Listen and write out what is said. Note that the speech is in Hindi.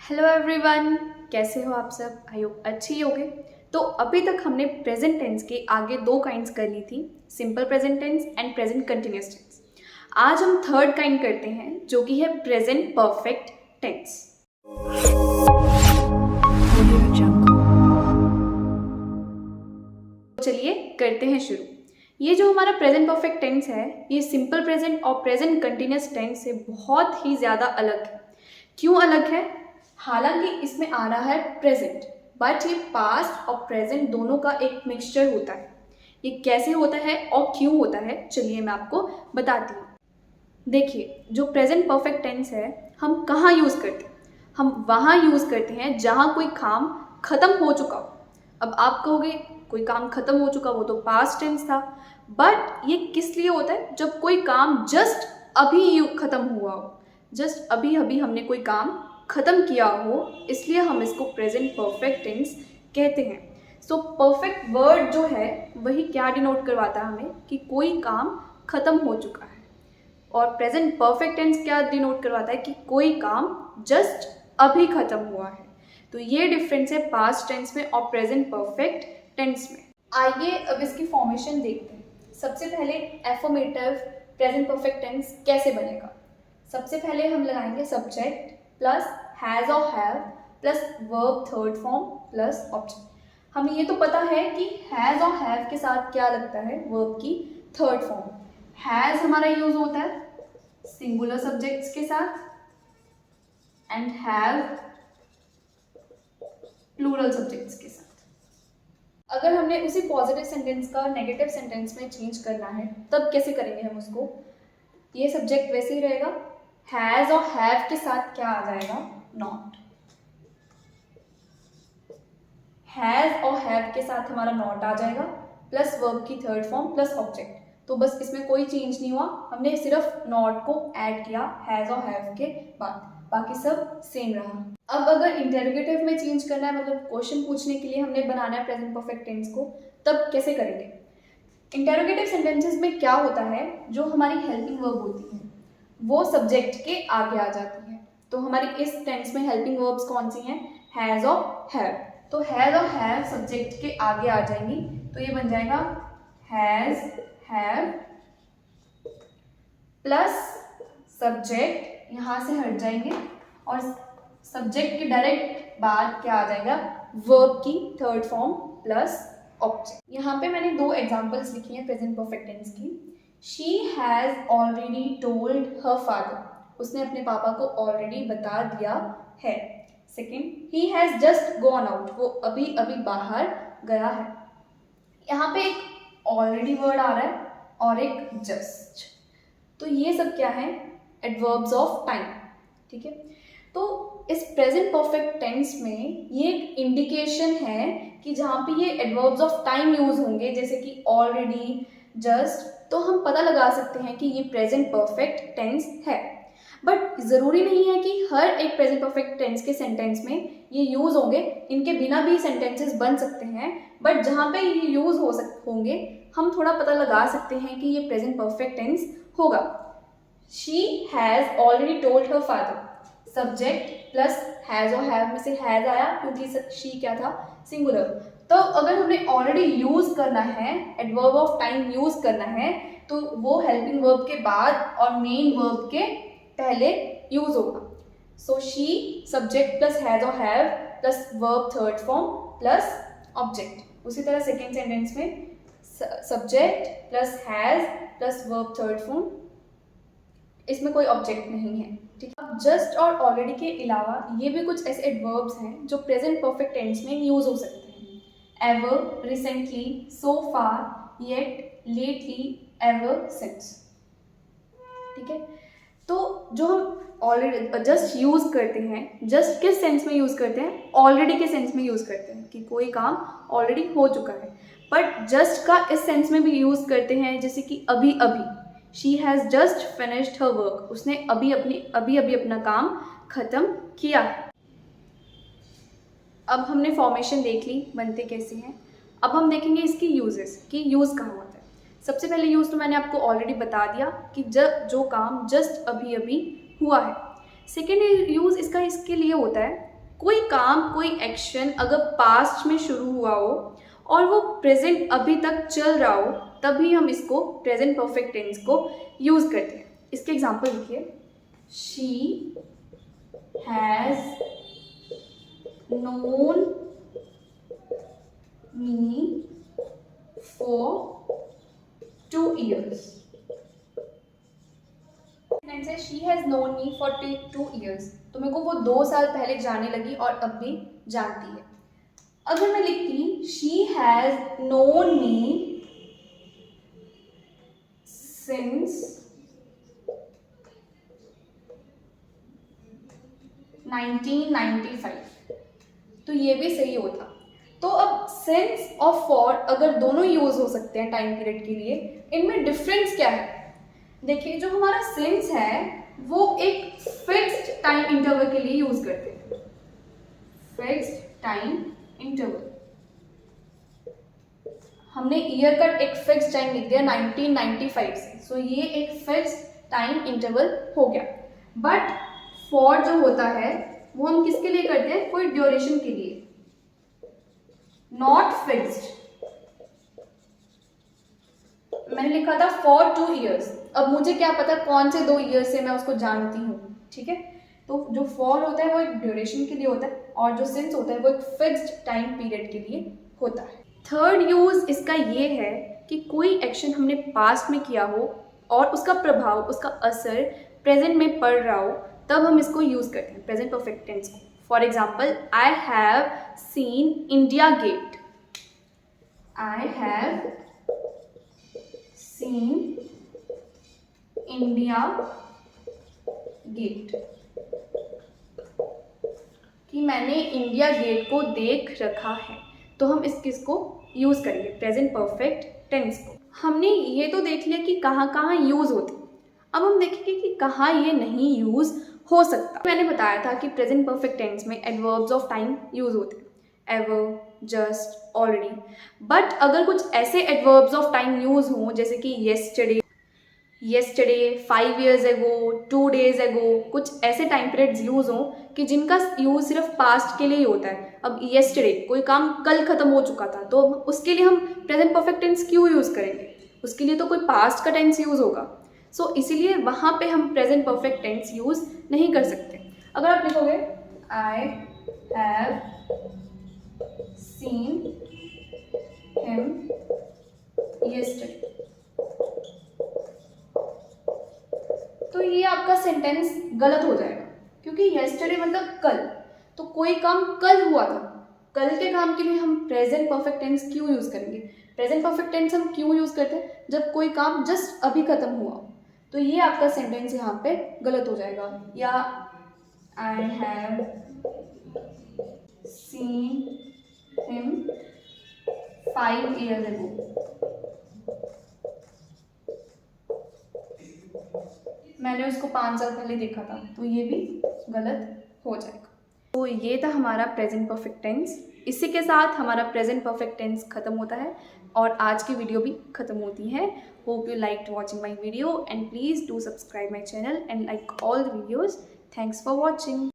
हेलो एवरीवन, कैसे हो आप सब? आई होप अच्छी ही होगे। तो अभी तक हमने प्रेजेंट टेंस के आगे दो काइंड्स कर ली थी, simple present tense and present continuous tense. आज हम थर्ड काइंड करते हैं जो कि है प्रेजेंट परफेक्ट टेंस। चलिए करते हैं शुरू। ये जो हमारा प्रेजेंट परफेक्ट टेंस है, ये सिंपल प्रेजेंट और प्रेजेंट कंटिन्यूअस टेंस से बहुत ही ज़्यादा अलग है। क्यों अलग है? हालांकि इसमें आ रहा है प्रेजेंट, बट ये पास्ट और प्रेजेंट दोनों का एक मिक्सचर होता है। ये कैसे होता है और क्यों होता है, चलिए मैं आपको बताती हूँ। देखिए, जो प्रेजेंट परफेक्ट टेंस है हम कहाँ यूज़ करते हैं? हम वहाँ यूज़ करते हैं जहाँ कोई काम खत्म हो चुका हो। अब आप कहोगे कोई काम खत्म हो चुका, वो तो पास्ट टेंस था। बट ये किस लिए होता है? जब कोई काम जस्ट अभी खत्म हुआ हो, जस्ट अभी अभी हमने कोई काम खत्म किया हो, इसलिए हम इसको प्रेजेंट परफेक्ट टेंस कहते हैं। सो परफेक्ट वर्ड जो है वही क्या डिनोट करवाता है हमें कि कोई काम खत्म हो चुका है, और प्रेजेंट परफेक्ट टेंस क्या डिनोट करवाता है कि कोई काम जस्ट अभी खत्म हुआ है। तो ये डिफरेंस है पास्ट टेंस में और प्रेजेंट परफेक्ट टेंस में। आइए अब इसकी फॉर्मेशन देखते हैं। सबसे पहले एफर्मेटिव प्रेजेंट परफेक्ट टेंस कैसे बनेगा? सबसे पहले हम लगाएंगे सब्जेक्ट प्लस हैज़ और have plus verb third form plus object. हमें ये तो पता है कि हैज़ और हैव के साथ क्या लगता है, वर्ब की थर्ड फॉर्म। हैज़ हमारा यूज होता है सिंगुलर सब्जेक्ट्स के साथ एंड हैव प्लूरल सब्जेक्ट्स के साथ। अगर हमने उसी पॉजिटिव सेंटेंस का नेगेटिव सेंटेंस में चेंज करना है तब कैसे करेंगे हम उसको? ये सब्जेक्ट वैसे ही रहेगा, हैज़ और हैव के साथ क्या आ जाएगा? नॉट। हैज़ और हैव के साथ हमारा नॉट आ जाएगा प्लस वर्ब की थर्ड फॉर्म प्लस ऑब्जेक्ट। तो बस इसमें कोई चेंज नहीं हुआ, हमने सिर्फ नॉट को ऐड किया हैज़ और हैव के बाद, बाकी सब सेम रहा। अब अगर इंटेरोगेटिव में चेंज करना है, मतलब क्वेश्चन पूछने के लिए हमने बनाना है प्रेजेंट परफेक्ट टेंस को, तब कैसे करेंगे? इंटेरोगेटिव सेंटेंसेस में क्या होता है, जो हमारी हेल्पिंग वर्ब होती है वो सब्जेक्ट के आगे आ जाती है। तो हमारी इस टेंस में हेल्पिंग वर्ब्स कौन सी हैं? हैज़ और हैव। तो हैज़ और हैव सब्जेक्ट के आगे आ जाएंगी, तो ये बन जाएगा हैज़ हैव प्लस सब्जेक्ट, यहाँ से हट जाएंगे और सब्जेक्ट के डायरेक्ट बाद क्या आ जाएगा? वर्ब की थर्ड फॉर्म प्लस ऑब्जेक्ट। यहाँ पे मैंने दो एग्जांपल्स लिखी हैं प्रेजेंट परफेक्ट टेंस की। She has already told her father, उसने अपने पापा को ऑलरेडी बता दिया है। Second, he has just gone out, वो अभी अभी बाहर गया है। यहाँ पे एक ऑलरेडी वर्ड आ रहा है और एक जस्ट, तो ये सब क्या है? Adverbs of time. ठीक है, तो इस प्रेजेंट परफेक्ट टेंस में ये एक इंडिकेशन है कि जहाँ पे ये एडवर्ब्स ऑफ टाइम यूज होंगे, जैसे कि ऑलरेडी, जस्ट, तो हम पता लगा सकते हैं कि ये प्रेजेंट परफेक्ट टेंस है। बट ज़रूरी नहीं है कि हर एक प्रेजेंट परफेक्ट टेंस के सेंटेंस में ये यूज़ होंगे, इनके बिना भी सेंटेंसेस बन सकते हैं। बट जहाँ पे ये यूज़ होंगे हम थोड़ा पता लगा सकते हैं कि ये प्रेजेंट परफेक्ट टेंस होगा। She has already told her father, subject plus has और हैव में से हैज़ आया क्योंकि शी क्या था? सिंगुलर। तो अगर हमने ऑलरेडी यूज़ करना है, एडवर्ब ऑफ टाइम यूज़ करना है, तो वो हेल्पिंग वर्ब के बाद और मेन वर्ब के पहले यूज होगा। So she subject plus has और have plus verb third form plus object. उसी तरह सेकेंड सेंटेंस में subject plus has plus verb third form, इसमें कोई ऑब्जेक्ट नहीं है। ठीक है, अब जस्ट और ऑलरेडी के अलावा ये भी कुछ ऐसे एडवर्ब्स हैं जो प्रेजेंट परफेक्ट टेंस में यूज हो सकते हैं। एवर, रिसेंटली, सो फार, येट, लेटली, एवर सिंस। ठीक है, तो जो हम ऑलरेडी जस्ट यूज़ करते हैं, जस्ट किस सेंस में यूज़ करते हैं? ऑलरेडी के सेंस में यूज़ करते हैं कि कोई काम ऑलरेडी हो चुका है। बट जस्ट का इस सेंस में भी यूज़ करते हैं, जैसे कि अभी अभी, she has just finished her work, उसने अभी अभी अपना काम खत्म किया है। अब हमने फॉर्मेशन देख ली बनते कैसे हैं। अब हम देखेंगे इसकी यूजेस कि यूज़ कहाँ होता है। सबसे पहले यूज़ तो मैंने आपको ऑलरेडी बता दिया कि जो काम जस्ट अभी अभी हुआ है। सेकेंड यूज़ इसका इसके लिए होता है कोई काम, कोई एक्शन अगर पास्ट में शुरू हुआ हो और वो प्रेजेंट अभी तक चल रहा हो, तभी हम इसको प्रेजेंट परफेक्ट टेंस को यूज़ करते हैं। इसके एग्जांपल देखिए, she has known me for 2 years। She has known me for 2 years, तो मेरे को वो 2 साल पहले जानने लगी और अब भी जानती है। अगर मैं लिखती she has known me since 1995, तो ये भी सही होता। तो अब सिंस और फॉर अगर दोनों यूज हो सकते हैं टाइम पीरियड के लिए, इनमें डिफरेंस क्या है? देखिए, जो हमारा सिंस है वो एक फिक्स्ड टाइम इंटरवल के लिए यूज करते हैं, फिक्स्ड टाइम इंटरवल। हमने ईयर का एक फिक्स्ड टाइम लिख दिया 1995 से, सो ये एक फिक्स्ड टाइम इंटरवल हो गया। बट फॉर जो होता है वो हम किसके लिए करते हैं? कोई ड्यूरेशन के लिए, नॉट फिक्स्ड। मैंने लिखा था फॉर 2 years, अब मुझे क्या पता कौन से 2 years से मैं उसको जानती हूँ, ठीक है। तो जो फॉर होता है वो एक ड्यूरेशन के लिए होता है और जो सिंस होता है वो एक फिक्स्ड टाइम पीरियड के लिए होता है। थर्ड यूज इसका ये है कि कोई एक्शन हमने पास्ट में किया हो और उसका प्रभाव, उसका असर प्रेजेंट में पड़ रहा हो, तब हम इसको यूज करते हैं प्रेजेंट परफेक्ट टेंस को। For example, I have seen India Gate. I have seen India Gate, कि मैंने इंडिया गेट को देख रखा है। तो हम इस किस को यूज करेंगे? प्रेजेंट परफेक्ट टेंस को। हमने ये तो देख लिया कि कहाँ कहाँ यूज होते, अब हम देखेंगे कि कहाँ ये नहीं यूज हो सकता। मैंने बताया था कि प्रेजेंट परफेक्ट टेंस में एडवर्ब्स ऑफ टाइम यूज होते हैं, एवर, जस्ट, ऑलरेडी। बट अगर कुछ ऐसे एडवर्ब्स ऑफ टाइम यूज हों जैसे कि yesterday, 5 years ago, 2 days ago, कुछ ऐसे टाइम पीरियड्स यूज हों कि जिनका यूज सिर्फ पास्ट के लिए ही होता है। अब येस्टरडे, कोई काम कल खत्म हो चुका था, तो उसके लिए हम प्रेजेंट परफेक्ट टेंस क्यों यूज करेंगे? उसके लिए तो कोई पास्ट का टेंस यूज होगा। सो इसीलिए वहाँ पे हम प्रेजेंट परफेक्ट टेंस यूज नहीं कर सकते। अगर आप लिखोगे आई हैव सीन हिम येस्टरडे, तो ये आपका सेंटेंस गलत हो जाएगा, क्योंकि येस्टरडे मतलब कल, तो कोई काम कल हुआ था, कल के काम के लिए हम प्रेजेंट परफेक्ट टेंस क्यों यूज करेंगे? प्रेजेंट परफेक्ट टेंस हम क्यों यूज करते हैं? जब कोई काम जस्ट अभी खत्म हुआ। तो ये आपका सेंटेंस यहाँ पे गलत हो जाएगा। या आई have seen him 5 years ago, मैंने उसको 5 साल पहले देखा था, तो ये भी गलत हो जाएगा। तो ये था हमारा प्रेजेंट परफेक्ट टेंस। इसी के साथ हमारा प्रेजेंट परफेक्ट टेंस खत्म होता है और आज की वीडियो भी खत्म होती है। Hope you liked watching my video and please do subscribe my channel and like all the videos. Thanks for watching.